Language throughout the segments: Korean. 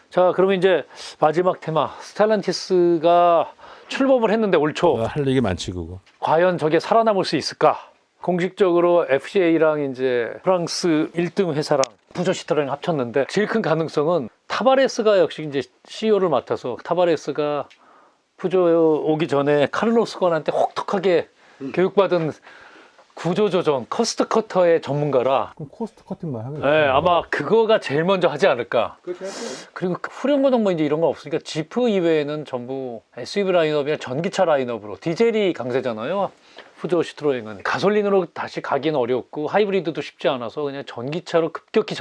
자, 그러면 이제 마지막 테마, 스텔란티스가 출범을 했는데 올 초 할 얘기 많지 그거. 과연 저게 살아남을 수 있을까? 공식적으로 FCA랑 이제 프랑스 1등 회사랑 푸조 시트로행 합쳤는데 제일 큰 가능성은 타바레스가 역시 이제 CEO를 맡아서 타바레스가 푸조 오기 전에 카를로스 건한테 혹독하게 교육받은 구조조정, 커스트 커터의 전문가라. 그럼 코스트 커팅만 하면. 네, 아마 그거가 제일 먼저 하지 않을까. 그리고 후륜구동 뭐 이제 이런 거 없으니까 지프 이외에는 전부 SUV 라인업이나 전기차 라인업으로 디젤이 강세잖아요. 푸조 시트로행은 가솔린으로 다시 가기는 어렵고 하이브리드도 쉽지 않아서 그냥 전기차로 급격히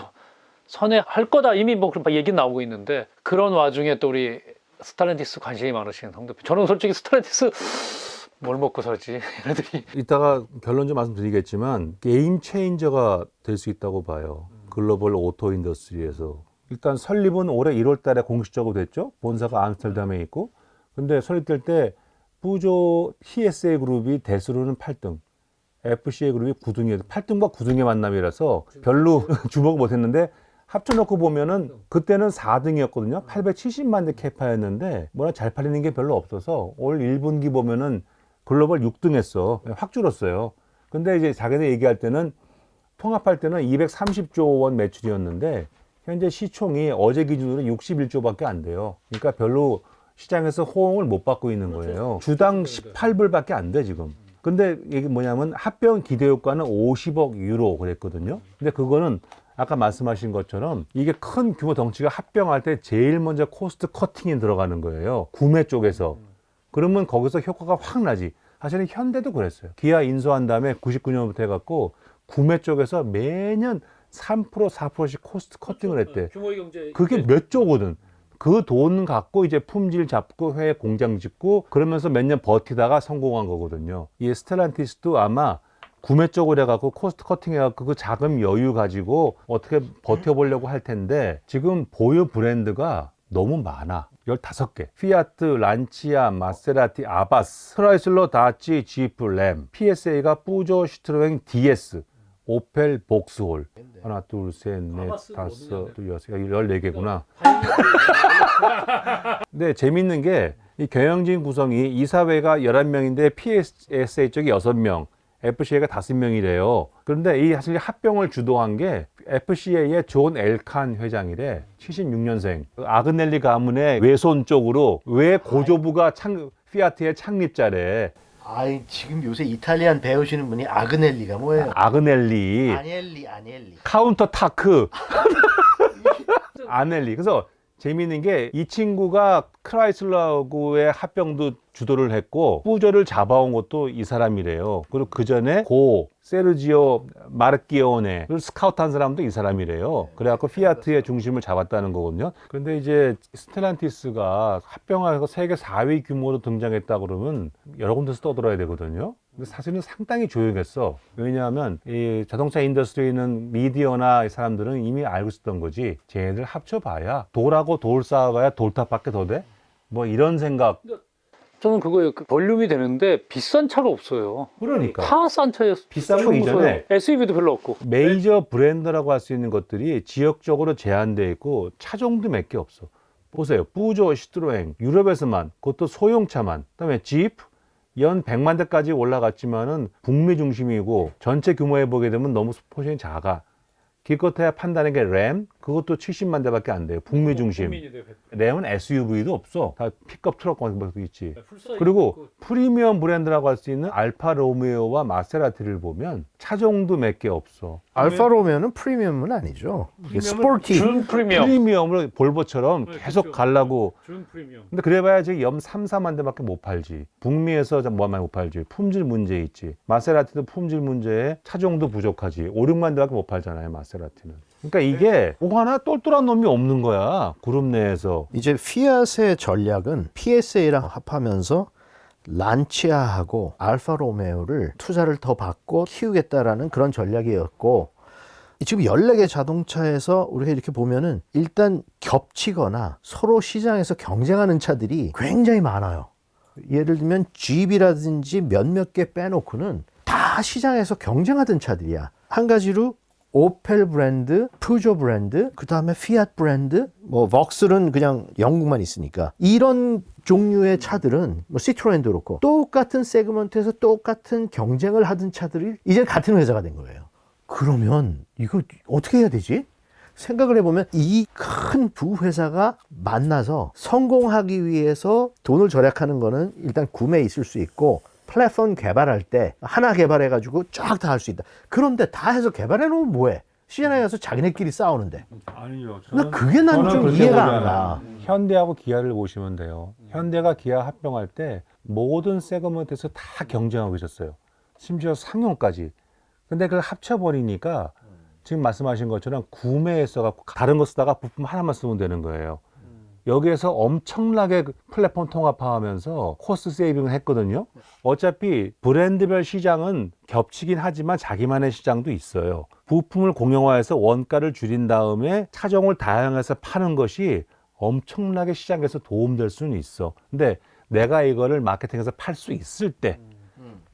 선회할 거다 이미 뭐 그런 얘기 나오고 있는데 그런 와중에 또 우리 스텔란티스 관심이 많으신 황 대표. 저는 솔직히 스텔란티스 뭘 먹고 살지 얘네들이. 이따가 결론 좀 말씀드리겠지만 게임 체인저가 될 수 있다고 봐요. 글로벌 오토 인더스트리에서. 일단 설립은 올해 1월 달에 공식적으로 됐죠. 본사가 암스테르담에 있고. 근데 설립될 때 푸조 TSA 그룹이 대수로는 8등, FCA 그룹이 9등이어서 8등과 9등의 만남이라서 별로 주목을 못했는데 합쳐놓고 보면은 그때는 4등이었거든요. 870만 대 캐파였는데 뭐라 잘 팔리는 게 별로 없어서 올 1분기 보면은 글로벌 6등 했어. 확 줄었어요. 근데 이제 자기네 얘기할 때는 통합할 때는 230조 원 매출이었는데 현재 시총이 어제 기준으로 61조밖에 안 돼요. 그러니까 별로 시장에서 호응을 못 받고 있는 거예요. 주당 18불밖에 안 돼 지금. 근데 이게 뭐냐면 합병 기대 효과는 50억 유로 그랬거든요. 근데 그거는 아까 말씀하신 것처럼 이게 큰 규모 덩치가 합병할 때 제일 먼저 코스트 커팅이 들어가는 거예요. 구매 쪽에서. 그러면 거기서 효과가 확 나지. 사실은 현대도 그랬어요. 기아 인수한 다음에 99년부터 해갖고 구매 쪽에서 매년 3% 4%씩 코스트 커팅을 했대. 규모의 경제 그게 몇 조거든. 그 돈 갖고 이제 품질 잡고 회 공장 짓고 그러면서 몇 년 버티다가 성공한 거거든요. 이 스텔란티스도 아마 구매 쪽으로 해갖고 코스트 커팅 해갖고 그 자금 여유 가지고 어떻게 버텨보려고 할 텐데 지금 보유 브랜드가 너무 많아. 15개. 피아트, 란치아, 마세라티, 아바스, 크라이슬러, 다치, 지프, 램, PSA가 푸조 시트로행 DS, 오펠, 복스홀. 하나, 둘, 셋, 넷, 다섯, 여섯, 14개구나. 근데 재밌는 게 이 경영진 구성이 이사회가 11명인데 PSA 쪽이 6명, FCA가 5명이래요. 그런데 이 사실 합병을 주도한 게 FCA의 존 엘칸 회장이래. 76년생. 아그넬리 가문의 외손 쪽으로 외 고조부가 피아트의 창립자래. 아이 지금 요새 이탈리안 배우시는 분이 아그넬리가 뭐예요? 아그넬리. 아넬리. 카운터 타크. 아넬리. 그래서 재미있는 게 이 친구가 크라이슬러하고의 합병도 주도를 했고 푸조를 잡아온 것도 이 사람이래요. 그리고 그 전에 세르지오 마르키오네 스카우트한 사람도 이 사람이래요. 그래갖고 피아트의 중심을 잡았다는 거거든요. 그런데 이제 스텔란티스가 합병하고 세계 4위 규모로 등장했다 그러면 여러 군데서 떠들어야 되거든요. 근데 사실은 상당히 조용했어. 왜냐하면 이 자동차 인더스트리는 미디어나 이 사람들은 이미 알고 있었던 거지. 쟤네들 합쳐봐야 돌하고 돌 쌓아봐야 돌탑밖에 더 돼? 뭐 이런 생각. 저는 그거예요. 그 볼륨이 되는데 비싼 차가 없어요. 그러니까 다 싼 차였어. 비싼 거 이전에 SUV도 별로 없고. 메이저 브랜드라고 할 수 있는 것들이 지역적으로 제한되어 있고 차종도 몇 개 없어. 보세요. 푸조, 시트로행, 유럽에서만, 그것도 소형차만. 그다음에 지프, 연 100만 대까지 올라갔지만은 북미 중심이고 전체 규모에 보게 되면 너무 포션이 작아. 기껏해야 판다는 게 램, 그것도 70만 대밖에 안 돼요. 북미 중심. 램은 SUV도 없어. 다 픽업 트럭 같은 거 있지. 그리고 프리미엄 브랜드라고 할 수 있는 알파 로메오와 마세라티를 보면 차종도 몇 개 없어. 알파 로메오는 프리미엄은 아니죠. 스포티. 준 프리미엄. 프리미엄으로 볼보처럼 계속 그렇죠. 가려고. 준 프리미엄. 근데 그래봐야 지금 염 3, 4만 대밖에 못 팔지. 북미에서 뭐 많이 못 팔지. 품질 문제 있지. 마세라티도 품질 문제에 차종도 부족하지. 5, 6만 대밖에 못 팔잖아요, 마세라티는. 그러니까 이게 뭐 하나 똘똘한 놈이 없는 거야. 그룹 내에서. 이제 피아트의 전략은 PSA랑 합하면서 란치아하고 알파 로메오를 투자를 더 받고 키우겠다라는 그런 전략이었고 지금 14개 자동차에서 우리가 이렇게 보면은 일단 겹치거나 서로 시장에서 경쟁하는 차들이 굉장히 많아요. 예를 들면 Jeep이라든지 몇몇 개 빼놓고는 다 시장에서 경쟁하던 차들이야. 한 가지로 오펠 브랜드, 푸조 브랜드, 그 다음에 피아트 브랜드, 뭐 벅슬은 그냥 영국만 있으니까 이런 종류의 차들은 뭐 시트로엔도 그렇고 똑같은 세그먼트에서 똑같은 경쟁을 하던 차들이 이제 같은 회사가 된 거예요. 그러면 이거 어떻게 해야 되지? 생각을 해보면 이 큰 두 회사가 만나서 성공하기 위해서 돈을 절약하는 거는 일단 구매에 있을 수 있고 플랫폼 개발할 때 하나 개발해가지고 쫙 다 할 수 있다. 그런데 다 해서 개발해놓으면 뭐해? 시장에 가서 자기네끼리 싸우는데. 아니요. 그게 난 좀 이해가 안 가. 현대하고 기아를 보시면 돼요. 현대가 기아 합병할 때 모든 세그먼트에서 다 경쟁하고 있었어요. 심지어 상용까지. 근데 그걸 합쳐버리니까 지금 말씀하신 것처럼 구매에 써갖고 다른 거 쓰다가 부품 하나만 쓰면 되는 거예요. 여기에서 엄청나게 플랫폼 통합하면서 코스트 세이빙을 했거든요. 어차피 브랜드별 시장은 겹치긴 하지만 자기만의 시장도 있어요. 부품을 공용화해서 원가를 줄인 다음에 차종을 다양해서 파는 것이 엄청나게 시장에서 도움될 수는 있어. 근데 내가 이거를 마케팅에서 팔 수 있을 때.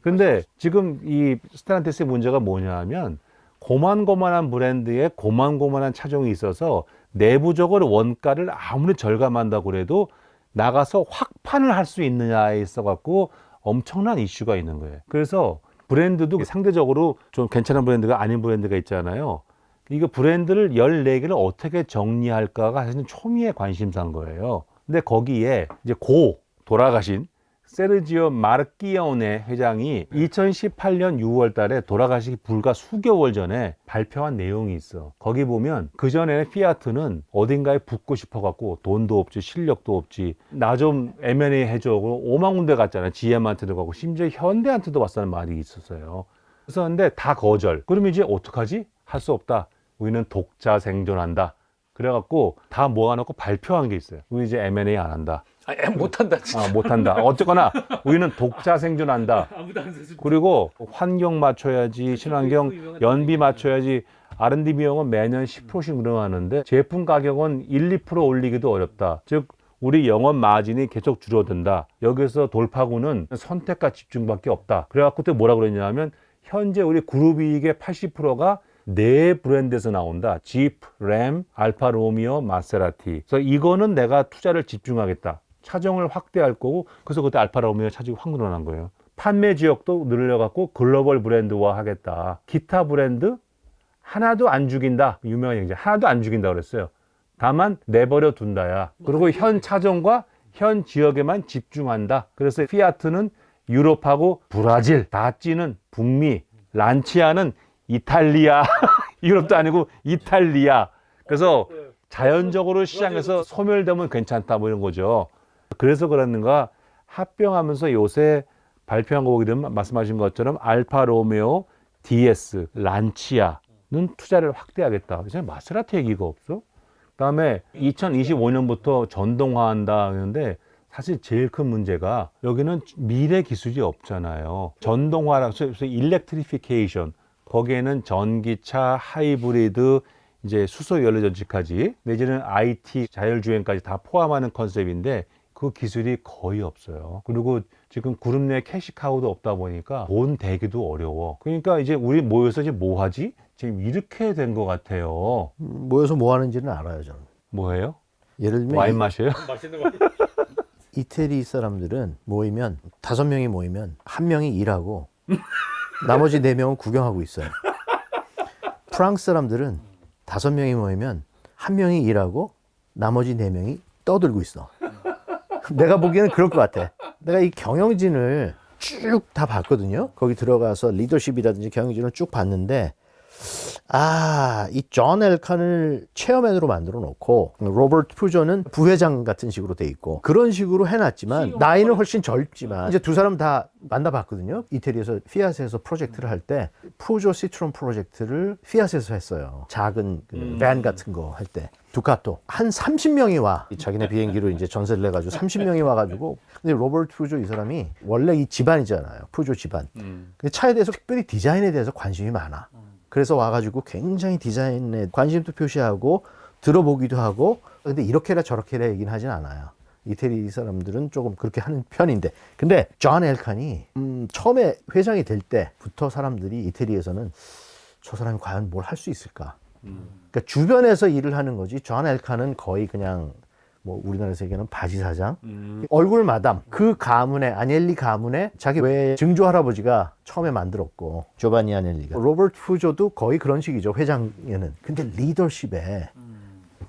근데 지금 이 스텔란티스의 문제가 뭐냐 하면 고만고만한 브랜드에 고만고만한 차종이 있어서 내부적으로 원가를 아무리 절감한다고 그래도 나가서 확판을 할 수 있느냐에 있어 갖고 엄청난 이슈가 있는 거예요. 그래서 브랜드도 상대적으로 좀 괜찮은 브랜드가 아닌 브랜드가 있잖아요. 이거 브랜드를 14개를 어떻게 정리할까가 사실은 초미의 관심사인 거예요. 근데 거기에 이제 돌아가신 세르지오 마르키오네 회장이 2018년 6월 달에 돌아가시기 불과 수개월 전에 발표한 내용이 있어. 거기 보면 그전에 피아트는 어딘가에 붙고 싶어갖고 돈도 없지 실력도 없지 나 좀 M&A 해줘. 5만 군데 갔잖아요. GM한테도 가고 심지어 현대한테도 왔다는 말이 있었어요. 그래서 근데 다 거절. 그럼 이제 어떡하지? 할 수 없다. 우리는 독자 생존한다. 그래갖고 다 모아놓고 발표한 게 있어요. 우리 이제 M&A 안 한다. 못한다 진짜. 못한다. 어쨌거나 우리는 독자 생존한다. 그리고 환경 맞춰야지, 친환경 연비 맞춰야지. R&D 비용은 매년 10%씩 늘어나는데 제품 가격은 1, 2% 올리기도 어렵다. 즉 우리 영업 마진이 계속 줄어든다. 여기서 돌파구는 선택과 집중밖에 없다. 그래갖고 또 뭐라 그랬냐면 현재 우리 그룹 이익의 80%가 네 브랜드에서 나온다. 지프, 램, 알파 로미오, 마세라티. 그래서 이거는 내가 투자를 집중하겠다. 차종을 확대할 거고 그래서 그때 알파 로미오 차종이 확 늘어난 거예요. 판매 지역도 늘려갖고 글로벌 브랜드화 하겠다. 기타 브랜드 하나도 안 죽인다. 유명한 얘기죠. 하나도 안 죽인다 그랬어요. 다만 내버려 둔다야. 그리고 현 차종과 현 지역에만 집중한다. 그래서 피아트는 유럽하고 브라질, 다찌는 북미, 란치아는 이탈리아. 유럽도 아니고 이탈리아. 그래서 자연적으로 시장에서 소멸되면 괜찮다 뭐 이런 거죠. 그래서 그러는가 합병하면서 요새 발표한 거 보게 되면 말씀하신 것처럼 알파 로메오, DS, 란치아는 투자를 확대하겠다. 이제 마세라티 얘기가 없어. 그다음에 2025년부터 전동화한다 하는데 사실 제일 큰 문제가 여기는 미래 기술이 없잖아요. 전동화라고 해서 일렉트리피케이션 거기에는 전기차, 하이브리드, 이제 수소 연료 전지까지 내지는 IT 자율주행까지 다 포함하는 컨셉인데 그 기술이 거의 없어요. 그리고 지금 그룹 내 캐시카우도 없다 보니까 돈 대기도 어려워. 그러니까 이제 우리 모여서 이제 뭐 하지? 지금 이렇게 된 것 같아요. 모여서 뭐 하는지는 알아요, 저는. 뭐예요? 예를 들면 와인 마셔요? 맛있는 거. 이태리 사람들은 모이면 5명이 모이면 1명이 일하고 나머지 4명은 구경하고 있어요. 프랑스 사람들은 5명이 모이면 1명이 일하고 나머지 4명이 떠들고 있어. 내가 보기에는 그럴 것 같아. 내가 이 경영진을 쭉 다 봤거든요. 거기 들어가서 리더십이라든지 경영진을 쭉 봤는데 이 존 엘칸을 체어맨으로 만들어 놓고 로버트 푸조는 부회장 같은 식으로 돼 있고 그런 식으로 해놨지만 나이는 훨씬 젊지만 이제 두 사람 다 만나봤거든요. 이태리에서 피아트에서 프로젝트를 할 때 푸조 시트론 프로젝트를 피아트에서 했어요. 작은 밴 같은 거 할 때 두카토 한 30명이 와. 자기네 비행기로 이제 전세를 내가지고 30명이 와가지고 근데 로버트 푸조 이 사람이 원래 이 집안이잖아요. 푸조 집안. 근데 차에 대해서 특별히 디자인에 대해서 관심이 많아. 그래서 와가지고 굉장히 디자인에 관심도 표시하고 들어보기도 하고, 근데 이렇게라 저렇게라 얘기는 하진 않아요. 이태리 사람들은 조금 그렇게 하는 편인데, 근데 존 엘칸이 처음에 회장이 될 때부터 사람들이 이태리에서는 저 사람이 과연 뭘 할 수 있을까? 그러니까 주변에서 일을 하는 거지. 존 엘칸은 거의 그냥 뭐 우리나라에서 얘기하는 바지 사장, 얼굴 마담. 그 가문에, 아넬리 가문에 자기 외 증조 할아버지가 처음에 만들었고, 조바니 아넬리가. 로버트 푸조도 거의 그런 식이죠, 회장에는. 근데 리더십에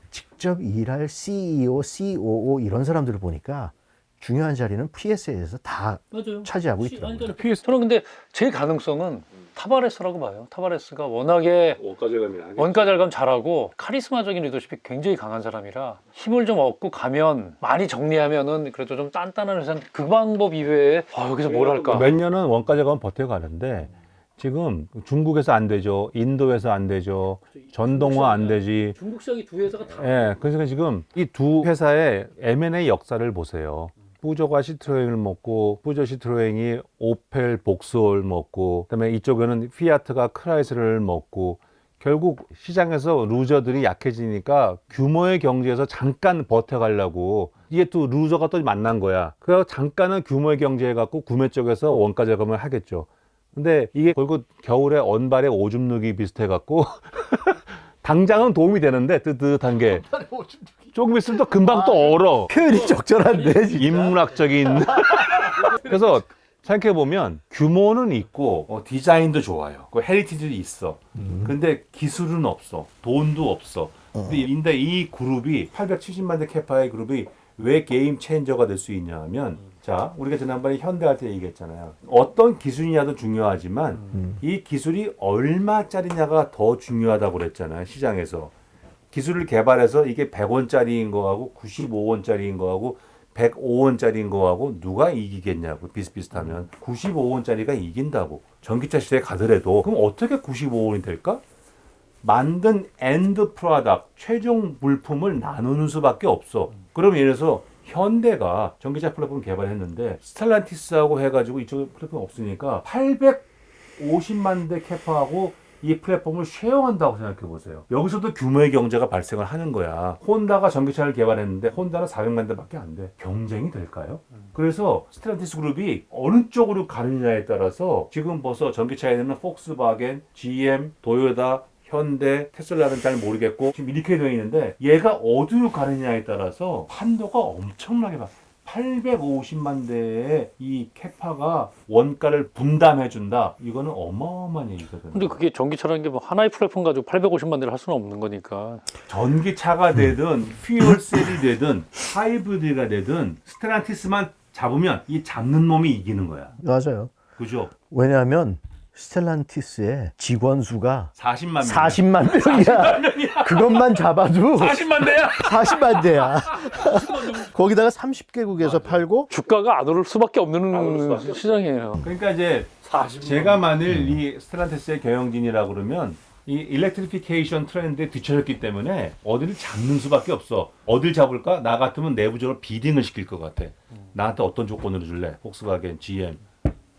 직접 일할 CEO, COO 이런 사람들을 보니까 중요한 자리는 PSA에서 다 맞아요. 차지하고 있더라고요. 저는 근데 제 가능성은 타바레스라고 봐요. 타바레스가 워낙에 원가 절감 잘하고 카리스마적인 리더십이 굉장히 강한 사람이라 힘을 좀 얻고 가면 많이 정리하면은 그래도 좀 단단한 회사는 그 방법 이외에 여기서 뭘 할까? 몇 년은 원가 절감 버텨가는데 지금 중국에서 안 되죠. 인도에서 안 되죠. 전동화 안 되지. 중국 시장이 두 회사가 다. 예, 그래서 지금 이 두 회사의 M&A 역사를 보세요. 푸조가 시트로행을 먹고, 푸조 시트로행이 오펠 복스올 먹고, 그다음에 이쪽에는 피아트가 크라이슬러를 먹고, 결국 시장에서 루저들이 약해지니까 규모의 경제에서 잠깐 버텨가려고 이게 또 루저가 또 만난 거야. 그래서 잠깐은 규모의 경제 해갖고 구매 쪽에서 원가 절감을 하겠죠. 근데 이게 결국 겨울에 언발에 오줌 누기 비슷해갖고 당장은 도움이 되는데 뜨뜻한 게 조금 있으면 또 금방 또 얼어. 표현이 적절한데, 진짜. 인문학적인. 그래서 생각해보면 규모는 있고 디자인도 좋아요. 그 헤리티지도 있어. 근데 기술은 없어. 돈도 없어. 근데 이 그룹이 870만 대 캐파의 그룹이 왜 게임 체인저가 될 수 있냐 하면, 자, 우리가 지난번에 현대할 때 얘기했잖아요. 어떤 기술이냐도 중요하지만 이 기술이 얼마짜리냐가 더 중요하다고 그랬잖아요. 시장에서. 기술을 개발해서 이게 100원짜리인 거하고 95원짜리인 거하고 105원짜리인 거하고 누가 이기겠냐고. 비슷비슷하면 95원짜리가 이긴다고. 전기차 시대에 가더라도. 그럼 어떻게 95원이 될까? 만든 엔드 프로덕트, 최종 물품을 나누는 수밖에 없어. 그러면 예를 들어서 현대가 전기차 플랫폼을 개발했는데 스텔란티스하고 해가지고 이쪽에 플랫폼이 없으니까 850만 대 캐파하고 이 플랫폼을 쉐어한다고 생각해 보세요. 여기서도 규모의 경제가 발생을 하는 거야. 혼다가 전기차를 개발했는데 혼다는 400만 대밖에 안 돼. 경쟁이 될까요? 그래서 스텔란티스 그룹이 어느 쪽으로 가느냐에 따라서 지금 벌써 전기차에는 폭스바겐, GM, 도요타, 현대, 테슬라는 잘 모르겠고 지금 이렇게 되어 있는데 얘가 어디로 가느냐에 따라서 판도가 엄청나게 봐. 850만 대의 이 캐파가 원가를 분담해준다. 이거는 어마어마한 얘기거든요. 근데 그게 전기차라는 게 뭐 하나의 플랫폼 가지고 850만 대를 할 수는 없는 거니까. 전기차가 되든 퓨얼셀이 되든 하이브리드가 되든 스텔란티스만 잡으면 이 잡는 놈이 이기는 거야. 맞아요. 그죠? 왜냐하면 스텔란티스의 직원 수가 40만 40만 명이야. 그것만 잡아도 40만 대야. 40만 대야. 거기다가 30개국에서 팔고, 주가가 안 오를 수밖에 없는 시장이에요. 그러니까 이제 제가 만일 이 스텔란티스의 경영진이라 그러면 이 일렉트리피케이션 트렌드에 뒤처졌기 때문에 어디를 잡는 수밖에 없어. 어딜 잡을까? 나 같으면 내부적으로 비딩을 시킬 것 같아. 나한테 어떤 조건으로 줄래? 폭스바겐, GM.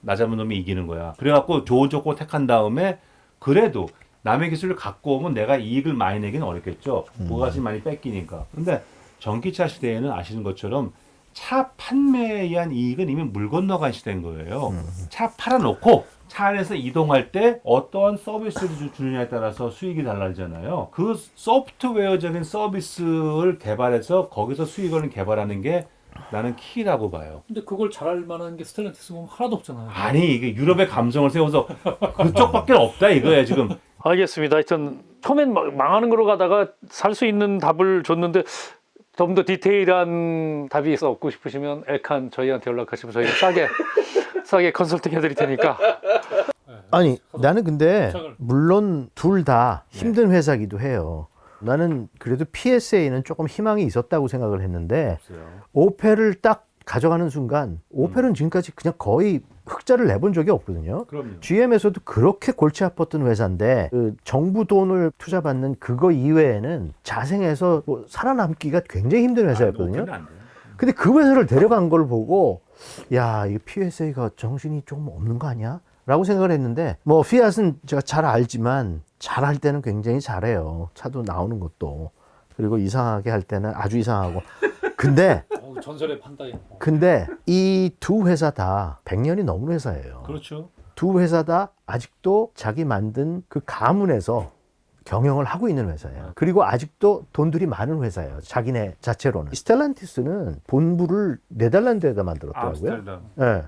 나 잡은 놈이 이기는 거야. 그래갖고 좋은 조건 택한 다음에 그래도 남의 기술을 갖고 오면 내가 이익을 많이 내기는 어렵겠죠. 부가가치 많이 뺏기니까. 근데 전기차 시대에는 아시는 것처럼 차 판매에 의한 이익은 이미 물 건너간 시대인 거예요. 차 팔아놓고 차 안에서 이동할 때 어떠한 서비스를 주느냐에 따라서 수익이 달라지잖아요. 그 소프트웨어적인 서비스를 개발해서 거기서 수익을 개발하는 게 나는 키라고 봐요. 근데 그걸 잘할 만한 게 스텔란티스 보면 하나도 없잖아요. 아니 이게 유럽의 감성을 세워서 그쪽밖에 없다 이거야 지금. 알겠습니다. 하여튼 처음엔 망하는 거로 가다가 살 수 있는 답을 줬는데 좀 더 디테일한 답이 있어 얻고 싶으시면 엘칸 저희한테 연락하시면 저희가 싸게 컨설팅 해드릴 테니까. 아니 나는 근데 물론 둘 다 힘든 회사기도 해요. 나는 그래도 PSA는 조금 희망이 있었다고 생각을 했는데, 오펠을 딱 가져가는 순간 오펠은 지금까지 그냥 거의 흑자를 내본 적이 없거든요. 그럼요. GM에서도 그렇게 골치 아팠던 회사인데 그 정부 돈을 투자받는 그거 이외에는 자생해서 뭐 살아남기가 굉장히 힘든 회사였거든요. 근데 그 회사를 데려간 걸 보고 야, 이 PSA가 정신이 좀 없는 거 아니야? 라고 생각을 했는데 뭐 피앗은 제가 잘 알지만 잘할 때는 굉장히 잘해요. 차도 나오는 것도. 그리고 이상하게 할 때는 아주 이상하고. 근데 전설의 판다이. 근데 이 두 회사 다 100년이 넘은 회사예요. 그렇죠. 두 회사 다 아직도 자기 만든 그 가문에서 경영을 하고 있는 회사예요. 그리고 아직도 돈들이 많은 회사예요. 자기네 자체로는. 스텔란티스는 본부를 네덜란드에다 만들었더라고요. 예.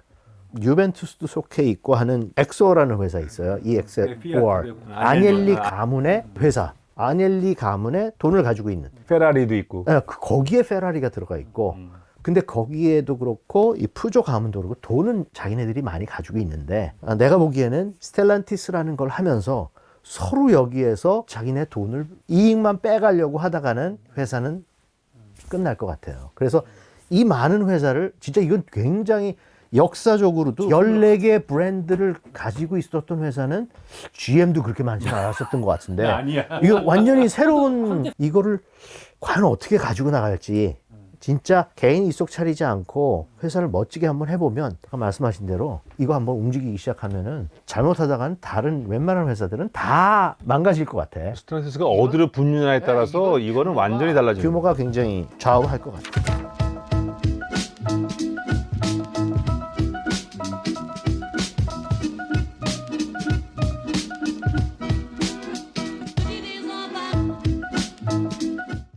유벤투스도 속해 있고 하는 엑소라는 회사 있어요. EXOR. 아넬리 가문의 회사. 아넬리 가문의 돈을 가지고 있는. 페라리도 있고. 예, 거기에 페라리가 들어가 있고. 근데 거기에도 그렇고 이 푸조 가문도 그렇고 돈은 자기네들이 많이 가지고 있는데 내가 보기에는 스텔란티스라는 걸 하면서 서로 여기에서 자기네 돈을 이익만 빼가려고 하다가는 회사는 끝날 것 같아요. 그래서 이 많은 회사를 진짜 이건 굉장히 역사적으로도 14개 브랜드를 가지고 있었던 회사는 GM도 그렇게 많지 않았었던 것 같은데 아니야. 이거 완전히 새로운 이거를 과연 어떻게 가지고 나갈지 진짜 개인 이속 차리지 않고 회사를 멋지게 한번 해보면 아까 말씀하신 대로 이거 한번 움직이기 시작하면은 잘못하다가는 다른 웬만한 회사들은 다 망가질 것 같아. 스트레스가 어디로 붙느냐에 따라서 이거는 완전히 달라지는 규모가 굉장히 좌우할 것 같아.